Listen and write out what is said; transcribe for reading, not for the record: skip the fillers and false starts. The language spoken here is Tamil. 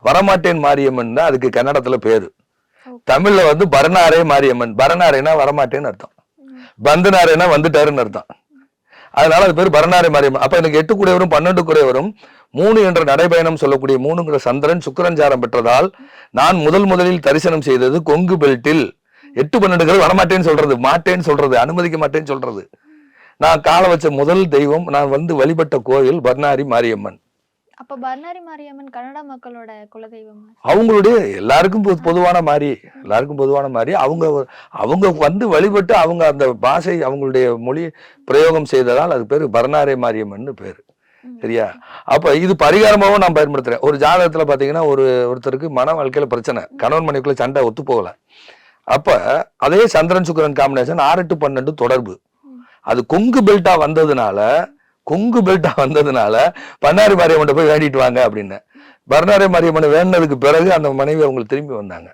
வரமாட்டேன் மாரியம்மன் தான் அதுக்கு கன்னடத்துல பேரு. தமிழ்ல வந்து பரணாரே மாரியம்மன். பரணாரேனா வரமாட்டேன்னு அர்த்தம், பந்தனாரேனா வந்துட்டாருன்னு அர்த்தம். அதனால அது பேர் பரணாரே மாரியம்மன். அப்ப எனக்கு 8 கூடையவரும் 12 கூடையவரும் 3 என்ற நடைபயணம் சொல்லக்கூடிய 3ங்கிற சந்திரன் சுக்கிரன் சாரம் பெற்றதால் நான் முதலில் தரிசனம் செய்தது கொங்கு பெல்ட்டில். 8 12 வரமாட்டேன்னு சொல்றது, மாட்டேன்னு சொல்றது, அனுமதிக்க மாட்டேன்னு சொல்றது. நான் கால வச்ச முதல் தெய்வம், நான் வந்து வழிபட்ட கோயில் பர்னாரி மாரியம்மன். அப்ப பர்னாரி மாரியம்மன் கன்னட மக்களோட குலதெய்வம். அவங்களுடைய எல்லாருக்கும் பொதுவான மாதிரி, எல்லாருக்கும் பொதுவான மாதிரி அவங்க வந்து வழிபட்டு அவங்க அந்த பாஷை அவங்களுடைய மொழி பிரயோகம் செய்ததால் அது பேரு பர்னாரே மாரியம்மன் பேரு. சரியா? அப்ப இது பரிகாரமாவும் நான் பயன்படுத்துறேன். ஒரு ஜாதகத்துல பாத்தீங்கன்னா ஒருத்தருக்கு மன வாழ்க்கையில பிரச்சனை, கணவன் மனைவிக்குள்ள சண்டை ஒத்து போகல. அப்ப அதே சந்திரன் சுக்கிரன் காம்பினேஷன் 6 to 12 தொடர்பு. அது கொங்கு பெல்ட்டா வந்ததுனால பர்னாரி மாரியம்மன் போய் வேண்டிட்டு வாங்க அப்படின்னு. பர்னாரி மாரியம்மன் வேண்டினதுக்கு பிறகு அந்த மனைவி அவங்களுக்கு திரும்பி வந்தாங்க.